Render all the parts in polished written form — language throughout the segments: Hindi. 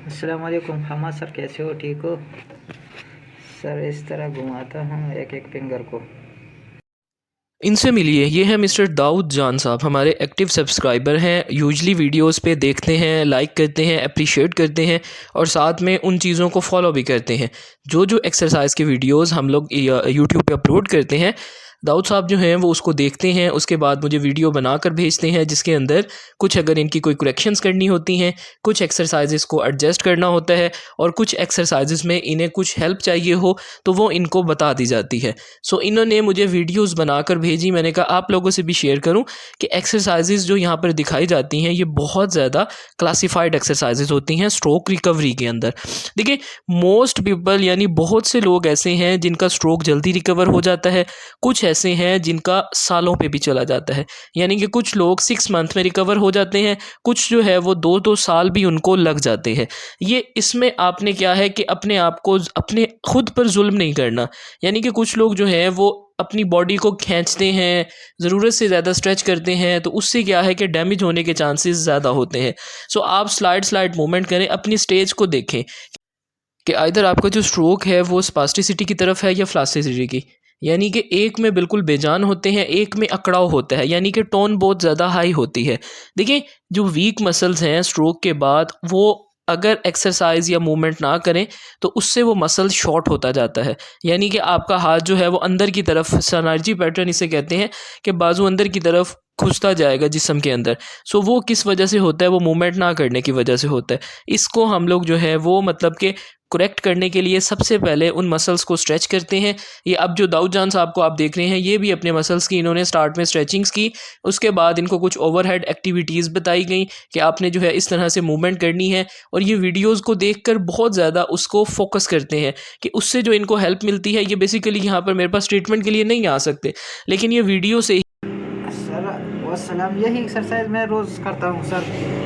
अस्सलाम वालेकुम। हमा सर कैसे हो? ठीक हो सर? इस तरह घुमाता हूँ एक एक फिंगर को। इनसे मिलिए। ये है मिस्टर दाऊद जान साहब, हमारे एक्टिव सब्सक्राइबर हैं। यूजली वीडियोस पे देखते हैं, लाइक करते हैं, अप्रिशिएट करते हैं और साथ में उन चीज़ों को फॉलो भी करते हैं। जो जो एक्सरसाइज के वीडियोस हम लोग यूट्यूब पे अपलोड करते हैं, दाऊद साहब जो हैं वो उसको देखते हैं, उसके बाद मुझे वीडियो बनाकर भेजते हैं, जिसके अंदर कुछ अगर इनकी कोई करेक्शंस करनी होती हैं, कुछ एक्सरसाइजेस को एडजस्ट करना होता है और कुछ एक्सरसाइजेस में इन्हें कुछ हेल्प चाहिए हो तो वो इनको बता दी जाती है। सो इन्होंने मुझे वीडियोस बनाकर भेजी। मैंने कहा आप लोगों से भी शेयर करूं कि एक्सरसाइजेज जो यहाँ पर दिखाई जाती हैं ये बहुत ज़्यादा क्लासिफाइड एक्सरसाइजेज होती हैं स्ट्रोक रिकवरी के अंदर। देखिए, मोस्ट पीपल यानी बहुत से लोग ऐसे हैं जिनका स्ट्रोक जल्दी रिकवर हो जाता है, कुछ ऐसे हैं जिनका सालों पे भी चला जाता है। यानी कि कुछ लोग 6 मंथ में रिकवर हो जाते हैं, कुछ जो है वो 2-2 साल भी उनको लग जाते हैं। ये इसमें आपने क्या है कि अपने आप को अपने खुद पर जुल्म नहीं करना। यानी कि कुछ लोग जो हैं वो अपनी बॉडी को खींचते हैं, ज़रूरत से ज़्यादा स्ट्रेच करते हैं, तो उससे क्या है कि डैमेज होने के चांसेस ज़्यादा होते हैं। सो आप स्लाइड मूवमेंट करें, अपनी स्टेज को देखें कि आइदर आपका जो स्ट्रोक है वो स्पास्टिसिटी की तरफ है या फ्लास्टिसिटी की। यानी कि एक में बिल्कुल बेजान होते हैं, एक में अकड़ाव होता है, यानी कि टोन बहुत ज़्यादा हाई होती है। देखिए, जो वीक मसल्स हैं स्ट्रोक के बाद, वो अगर एक्सरसाइज या मूवमेंट ना करें तो उससे वो मसल शॉर्ट होता जाता है। यानी कि आपका हाथ जो है वो अंदर की तरफ, सनार्जी पैटर्न इसे कहते हैं, कि बाजू अंदर की तरफ घुसता जाएगा जिस्म के अंदर। सो वो किस वजह से होता है? वो मूवमेंट ना करने की वजह से होता है। इसको हम लोग जो है वो मतलब कि करेक्ट करने के लिए सबसे पहले उन मसल्स को स्ट्रेच करते हैं। ये अब जो दाऊद जान साहब को आप देख रहे हैं, ये भी अपने मसल्स की इन्होंने स्टार्ट में स्ट्रेचिंग्स की, उसके बाद इनको कुछ ओवरहेड एक्टिविटीज़ बताई गई कि आपने जो है इस तरह से मूवमेंट करनी है। और ये वीडियोज़ को देखकर बहुत ज़्यादा उसको फोकस करते हैं कि उससे जो इनको हेल्प मिलती है। ये बेसिकली यहाँ पर मेरे पास ट्रीटमेंट के लिए नहीं आ सकते, लेकिन ये वीडियो से सर वसलाम, यही एक्सरसाइज मैं रोज़ करता हूँ सर।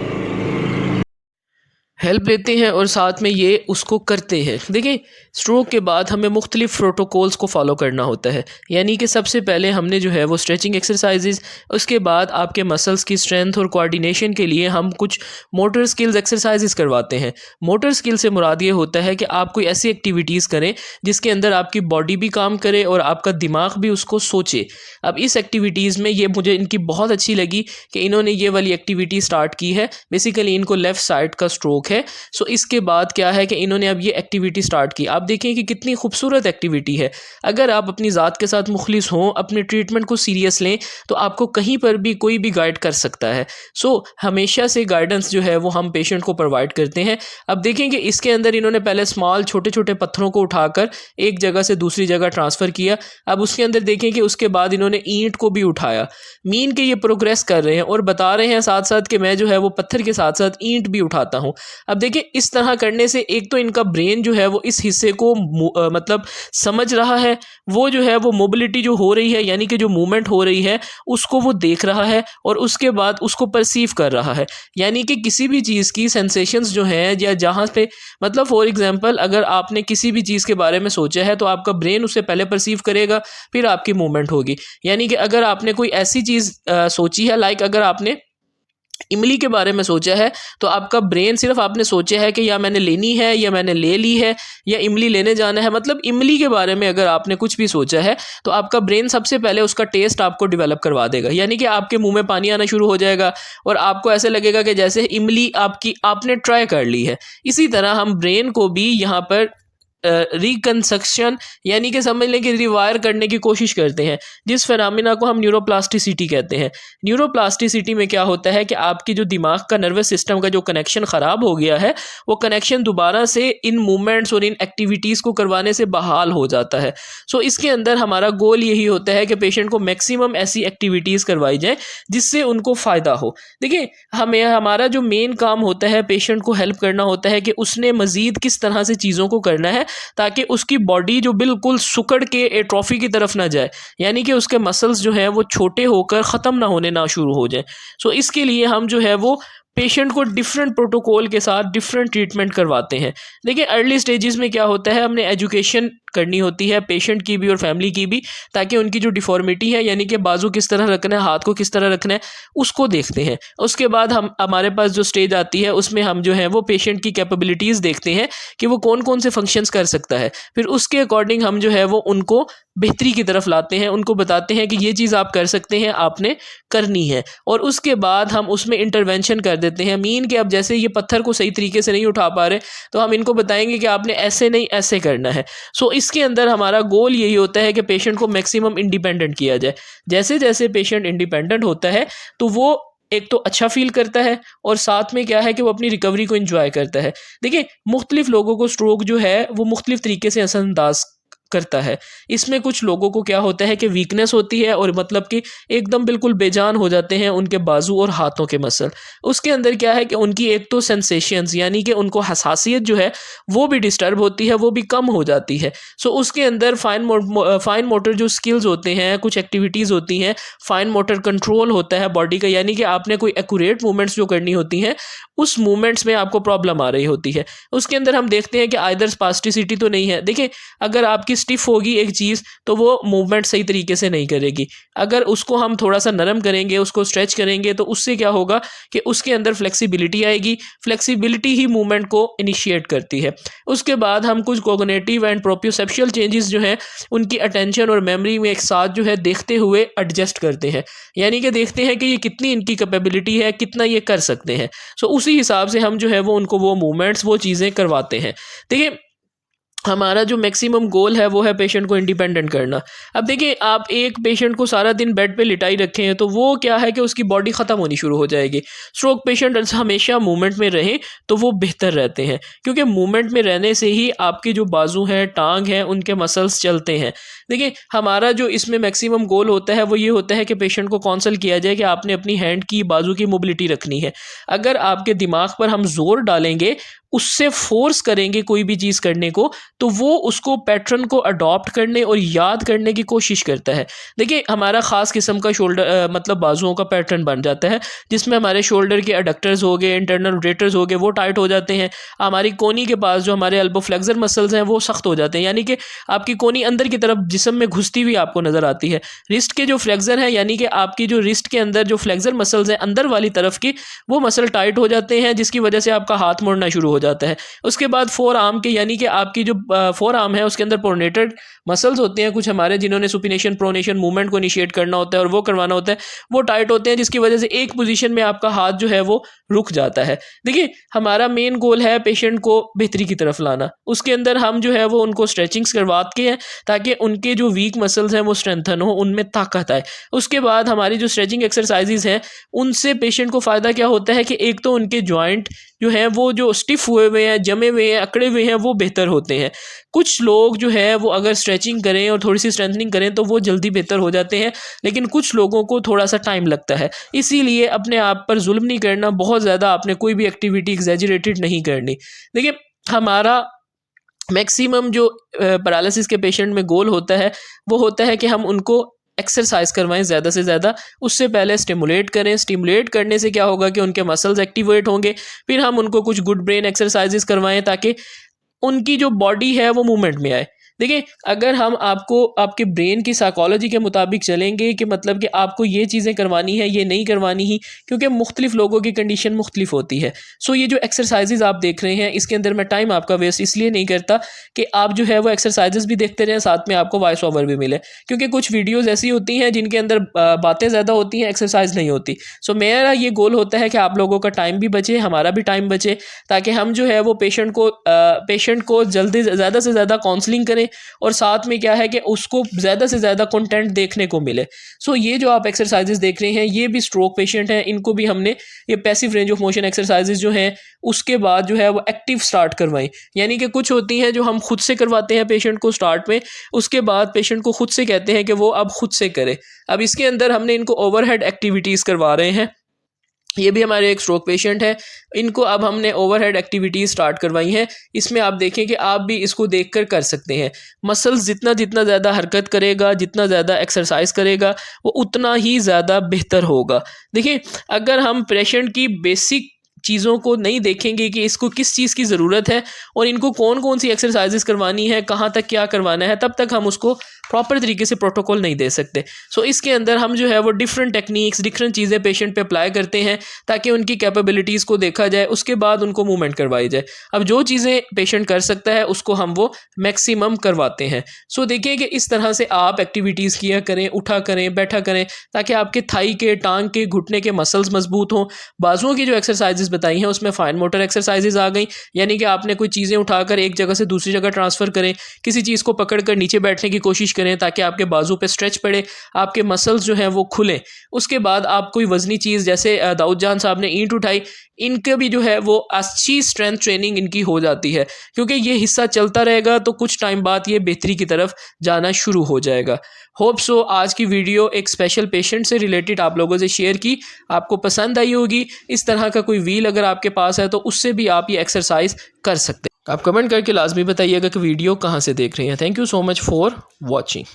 हेल्प लेते हैं और साथ में ये उसको करते हैं। देखिए, स्ट्रोक के बाद हमें मुख्तलिफ़ प्रोटोकॉल्स को फॉलो करना होता है। यानी कि सबसे पहले हमने जो है वो स्ट्रेचिंग एक्सरसाइजेज, उसके बाद आपके मसल्स की स्ट्रेंथ और कोऑर्डिनेशन के लिए हम कुछ मोटर स्किल्स एक्सरसाइजेज करवाते हैं। मोटर स्किल से मुराद ये होता है कि आप कोई ऐसी एक्टिविटीज़ करें जिसके अंदर आपकी बॉडी भी काम करे और आपका दिमाग भी उसको सोचे। अब इस एक्टिविटीज़ में ये मुझे इनकी बहुत अच्छी लगी कि इन्होंने ये वाली एक्टिविटी स्टार्ट की है। बेसिकली इनको लेफ़्ट साइड का स्ट्रोक है। सो इसके बाद क्या है कि इन्होंने अब ये एक्टिविटी स्टार्ट की। आप देखें कि कितनी खूबसूरत एक्टिविटी है। अगर आप अपनी ज़ात के साथ मुखलिस हों, अपने ट्रीटमेंट को सीरियस लें, तो आपको कहीं पर भी कोई भी गाइड कर सकता है। सो हमेशा से गाइडेंस जो है वो हम पेशेंट को प्रोवाइड करते हैं। अब देखें कि इसके अंदर इन्होंने पहले स्मॉल छोटे छोटे पत्थरों को उठाकर एक जगह से दूसरी जगह ट्रांसफ़र किया। अब उसके अंदर देखें कि उसके बाद इन्होंने ईंट को भी उठाया। मीन के ये प्रोग्रेस कर रहे हैं और बता रहे हैं साथ साथ कि मैं जो है वो पत्थर के साथ साथ ईंट भी उठाता हूँ। अब देखिए, इस तरह करने से एक तो इनका ब्रेन जो है वो इस हिस्से को मतलब समझ रहा है, वो जो है वो मोबिलिटी जो हो रही है, यानी कि जो मूवमेंट हो रही है उसको वो देख रहा है और उसके बाद उसको परसीव कर रहा है। यानी कि किसी भी चीज़ की सेंसेशंस जो हैं, या जहाँ पे मतलब फॉर एग्जांपल अगर आपने किसी भी चीज़ के बारे में सोचा है तो आपका ब्रेन उसे पहले परसीव करेगा, फिर आपकी मूवमेंट होगी। यानी कि अगर आपने कोई ऐसी चीज़ सोची है, लाइक अगर आपने इमली के बारे में सोचा है, तो आपका ब्रेन सिर्फ आपने सोचा है कि या मैंने लेनी है या मैंने ले ली है या इमली लेने जाना है, मतलब इमली के बारे में अगर आपने कुछ भी सोचा है तो आपका ब्रेन सबसे पहले उसका टेस्ट आपको डेवलप करवा देगा। यानी कि आपके मुंह में पानी आना शुरू हो जाएगा और आपको ऐसे लगेगा कि जैसे इमली आपने ट्राई कर ली है। इसी तरह हम ब्रेन को भी यहाँ पर रिकंस्ट्रक्शन यानी कि समझ लें कि रिवायर करने की कोशिश करते हैं, जिस फिनोमेना को हम न्यूरोप्लास्टिसिटी कहते हैं। न्यूरोप्लास्टिसिटी में क्या होता है कि आपकी जो दिमाग का नर्वस सिस्टम का जो कनेक्शन ख़राब हो गया है, वो कनेक्शन दोबारा से इन मूवमेंट्स और इन एक्टिविटीज़ को करवाने से बहाल हो जाता है। सो इसके अंदर हमारा गोल यही होता है कि पेशेंट को मैक्सिमम ऐसी एक्टिविटीज़ करवाई जाए जिससे उनको फ़ायदा हो। देखिए, हमारा जो मेन काम होता है पेशेंट को हेल्प करना होता है कि उसने मज़ीद किस तरह से चीज़ों को करना है ताकि उसकी बॉडी जो बिल्कुल सुकड़ के एट्रोफी की तरफ ना जाए, यानी कि उसके मसल्स जो हैं वो छोटे होकर ख़त्म ना होने ना शुरू हो जाए। सो इसके लिए हम जो है वो पेशेंट को डिफरेंट प्रोटोकॉल के साथ डिफरेंट ट्रीटमेंट करवाते हैं। देखिए, अर्ली स्टेजेस में क्या होता है, हमने एजुकेशन करनी होती है पेशेंट की भी और फैमिली की भी, ताकि उनकी जो डिफॉर्मिटी है यानी कि बाजू किस तरह रखना है, हाथ को किस तरह रखना है, उसको देखते हैं। उसके बाद हमारे पास जो स्टेज आती है उसमें हम जो है वो पेशेंट की कैपेबिलिटीज़ देखते हैं कि वो कौन कौन से फंक्शंस कर सकता है। फिर उसके अकॉर्डिंग हम जो है वो उनको बेहतरी की तरफ लाते हैं, उनको बताते हैं कि ये चीज़ आप कर सकते हैं, आपने करनी है। और उसके बाद हम उसमें इंटरवेंशन कर देते हैं। मीन कि अब जैसे ये पत्थर को सही तरीके से नहीं उठा पा रहे तो हम इनको बताएंगे कि आपने ऐसे नहीं ऐसे करना है। सो इसके अंदर हमारा गोल यही होता है कि पेशेंट को मैक्सिमम इंडिपेंडेंट किया जाए। जैसे जैसे पेशेंट इंडिपेंडेंट होता है तो वो एक तो अच्छा फील करता है और साथ में क्या है कि वो अपनी रिकवरी को एंजॉय करता है। देखिए मुख्तलिफ लोगों को स्ट्रोक जो है वो मुख्तलिफ तरीके से असरअंदाज करता है। इसमें कुछ लोगों को क्या होता है कि वीकनेस होती है और मतलब कि एकदम बिल्कुल बेजान हो जाते हैं उनके बाजू और हाथों के मसल। उसके अंदर क्या है कि उनकी एक तो सेंसेशंस यानी कि उनको हसासियत जो है वो भी डिस्टर्ब होती है, वो भी कम हो जाती है। सो उसके अंदर फाइन मोटर जो स्किल्स होते हैं, कुछ एक्टिविटीज़ होती हैं, फाइन मोटर कंट्रोल होता है बॉडी का, यानी कि आपने कोई एक्यूरेट मूवमेंट्स जो करनी होती हैं उस मूवमेंट्स में आपको प्रॉब्लम आ रही होती है। उसके अंदर हम देखते हैं कि आइदर स्पास्टिसिटी तो नहीं है। देखिए अगर आपकी स्टिफ होगी एक चीज़ तो वो मूवमेंट सही तरीके से नहीं करेगी। अगर उसको हम थोड़ा सा नरम करेंगे, उसको स्ट्रेच करेंगे तो उससे क्या होगा कि उसके अंदर फ्लेक्सिबिलिटी आएगी। फ्लेक्सिबिलिटी ही मूवमेंट को इनिशिएट करती है। उसके बाद हम कुछ कोग्निटिव एंड प्रोप्रियोसेप्शुअल चेंजेस जो हैं उनकी अटेंशन और मेमोरी में एक साथ जो है देखते हुए एडजस्ट करते हैं, यानी कि देखते हैं कि ये कितनी इनकी कैपेबिलिटी है, कितना ये कर सकते हैं। सो उसी हिसाब से हम जो है वो उनको वो मूवमेंट्स वो चीज़ें करवाते हैं। देखिए हमारा जो मैक्सिमम गोल है वो है पेशेंट को इंडिपेंडेंट करना। अब देखिए आप एक पेशेंट को सारा दिन बेड पे लिटाई रखे हैं तो वो क्या है कि उसकी बॉडी ख़त्म होनी शुरू हो जाएगी। स्ट्रोक पेशेंट हमेशा मूवमेंट में रहें तो वो बेहतर रहते हैं, क्योंकि मूवमेंट में रहने से ही आपके जो बाजू हैं, टांग हैं, उनके मसल्स चलते हैं। देखिए हमारा जो इसमें मैक्सिमम गोल होता है वो ये होता है कि पेशेंट को काउंसल किया जाए कि आपने अपनी हैंड की बाजू की मोबिलिटी रखनी है। अगर आपके दिमाग पर हम जोर डालेंगे, उससे फोर्स करेंगे कोई भी चीज़ करने को, तो वो उसको पैटर्न को अडॉप्ट करने और याद करने की कोशिश करता है। देखिए हमारा ख़ास किस्म का शोल्डर मतलब बाजुओं का पैटर्न बन जाता है, जिसमें हमारे शोल्डर के एडक्टर्स हो गए, इंटरनल रोटेटर्स हो गए, वो टाइट हो जाते हैं। हमारी कोनी के पास जो हमारे एल्बो फ्लेक्सर मसल्स हैं वो सख्त हो जाते हैं, यानी कि आपकी कोनी अंदर की तरफ जिस्म में घुसती हुई आपको नज़र आती है। रिस्ट के जो फ्लेक्सर हैं, यानी कि आपकी जो रिस्ट के अंदर जो फ्लेक्सर मसल्स हैं अंदर वाली तरफ की, वो मसल टाइट हो जाते हैं, जिसकी वजह से आपका हाथ मुड़ना शुरू हो जाता है। उसके बाद फोर आर्म के, यानी कि आपकी जो फोर आर्म है उसके अंदर प्रोनेटेड मसल्स होते हैं कुछ हमारे, जिन्होंने सुपिनेशन प्रोनेशन मूवमेंट को इनिशिएट करना होता है और वो करवाना होता है, वो टाइट होते हैं, जिसकी वजह से एक पोजीशन में आपका हाथ जो है वो रुक जाता है। देखिए हमारा मेन गोल है पेशेंट को बेहतरी की तरफ लाना। उसके अंदर हम जो है वो उनको स्ट्रेचिंग्स करवाते हैं ताकि उनके जो वीक मसल्स हैं वो स्ट्रेंथन हो, उनमें ताकत आए। उसके बाद हमारी जो स्ट्रेचिंग एक्सरसाइजेज हैं उनसे पेशेंट को फ़ायदा क्या होता है कि एक तो उनके जॉइंट जो हैं वो जो स्टिफ हुए हुए हैं, जमे हुए हैं, अकड़े हुए हैं, वो बेहतर होते हैं। कुछ लोग जो है वो अगर स्ट्रेचिंग करें और थोड़ी सी स्ट्रेंथनिंग करें तो वो जल्दी बेहतर हो जाते हैं, लेकिन कुछ लोगों को थोड़ा सा टाइम लगता है। इसीलिए अपने आप पर जुल्म नहीं करना, बहुत ज़्यादा आपने कोई भी एक्टिविटी एग्जैजरेटेड नहीं करनी। देखिए हमारा मैक्सिमम जो पैरालिसिस के पेशेंट में गोल होता है वो होता है कि हम उनको एक्सरसाइज करवाएं ज़्यादा से ज़्यादा। उससे पहले स्टिमुलेट करें। स्टिमुलेट करने से क्या होगा कि उनके मसल्स एक्टिवेट होंगे। फिर हम उनको कुछ गुड ब्रेन एक्सरसाइजेस करवाएं ताकि उनकी जो बॉडी है वो मूवमेंट में आए। देखिए अगर हम आपको आपके ब्रेन की साइकोलॉजी के मुताबिक चलेंगे कि मतलब कि आपको ये चीज़ें करवानी है, ये नहीं करवानी ही, क्योंकि मुख्तलिफ लोगों की कंडीशन मुख्तलिफ होती है। सो ये जो एक्सरसाइजेज आप देख रहे हैं इसके अंदर मैं टाइम आपका वेस्ट इसलिए नहीं करता कि आप जो है वो एक्सरसाइजेज भी देखते रहें, साथ में आपको वॉइस ओवर भी मिले, क्योंकि कुछ वीडियोज़ ऐसी होती हैं जिनके अंदर बातें ज़्यादा होती हैं, एक्सरसाइज नहीं होती। सो मेरा ये गोल होता है कि आप लोगों का टाइम भी बचे, हमारा भी टाइम बचे, ताकि हम जो है वो पेशेंट को जल्दी ज़्यादा से ज़्यादा काउंसलिंग करें और साथ में क्या है कि उसको ज़्यादा से ज़्यादा कंटेंट देखने को मिले। सो ये जो आप एक्सरसाइजेज देख रहे हैं ये भी स्ट्रोक पेशेंट हैं, इनको भी हमने ये passive range of motion exercises जो हैं उसके बाद जो है वो एक्टिव स्टार्ट करवाएं। यानी कि कुछ होती हैं जो हम खुद से करवाते हैं पेशेंट को स्टार्ट में, उसके बाद पेशेंट को खुद से कहते हैं कि वो अब खुद से करे। अब इसके अंदर हमने इनको ओवरहेड एक्टिविटीज़ करवा रहे हैं। ये भी हमारे एक स्ट्रोक पेशेंट है, इनको अब हमने ओवरहेड एक्टिविटीज़ स्टार्ट करवाई हैं। इसमें आप देखें कि आप भी इसको देखकर कर सकते हैं। मसल्स जितना जितना ज़्यादा हरकत करेगा, जितना ज़्यादा एक्सरसाइज करेगा, वो उतना ही ज़्यादा बेहतर होगा। देखिए अगर हम पेशेंट की बेसिक चीज़ों को नहीं देखेंगे कि इसको किस चीज़ की ज़रूरत है और इनको कौन कौन सी एक्सरसाइजेस करवानी है, कहाँ तक क्या करवाना है, तब तक हम उसको प्रॉपर तरीके से प्रोटोकॉल नहीं दे सकते। सो इसके अंदर हम जो है वो डिफरेंट टेक्निक्स, डिफरेंट चीज़ें पेशेंट पे अप्लाई करते हैं ताकि उनकी कैपेबिलिटीज़ को देखा जाए, उसके बाद उनको मूवमेंट करवाई जाए। अब जो चीज़ें पेशेंट कर सकता है उसको हम वो मैक्सिमम करवाते हैं। सो देखिए कि इस तरह से आप एक्टिविटीज़ किया करें, उठा करें, बैठा करें, ताकि आपके थाई के, टांग के, घुटने के मसल्स मजबूत हों। बाजुओं की जो एक्सरसाइजेज बताई हैं उसमें फाइन मोटर एक्सरसाइजेज आ गई, यानी कि आपने कोई चीज़ें उठाकर एक जगह से दूसरी जगह ट्रांसफ़र करें, किसी चीज़ को पकड़कर नीचे बैठने की कोशिश करें ताकि आपके बाजू पे स्ट्रेच पड़े, आपके मसल्स जो हैं वो खुलें। उसके बाद आप कोई वज़नी चीज़, जैसे दाऊद जान साहब ने ईंट उठाई, इनके भी जो है वो अच्छी स्ट्रेंथ ट्रेनिंग इनकी हो जाती है, क्योंकि ये हिस्सा चलता रहेगा तो कुछ टाइम बाद ये बेहतरी की तरफ जाना शुरू हो जाएगा। होप सो आज की वीडियो एक स्पेशल पेशेंट से रिलेटेड आप लोगों से शेयर की, आपको पसंद आई होगी। इस तरह का कोई व्हील अगर आपके पास है तो उससे भी आप ये एक्सरसाइज कर सकते हैं। आप कमेंट करके लाजमी बताइएगा कि वीडियो कहाँ से देख रहे हैं। Thank you so much for watching.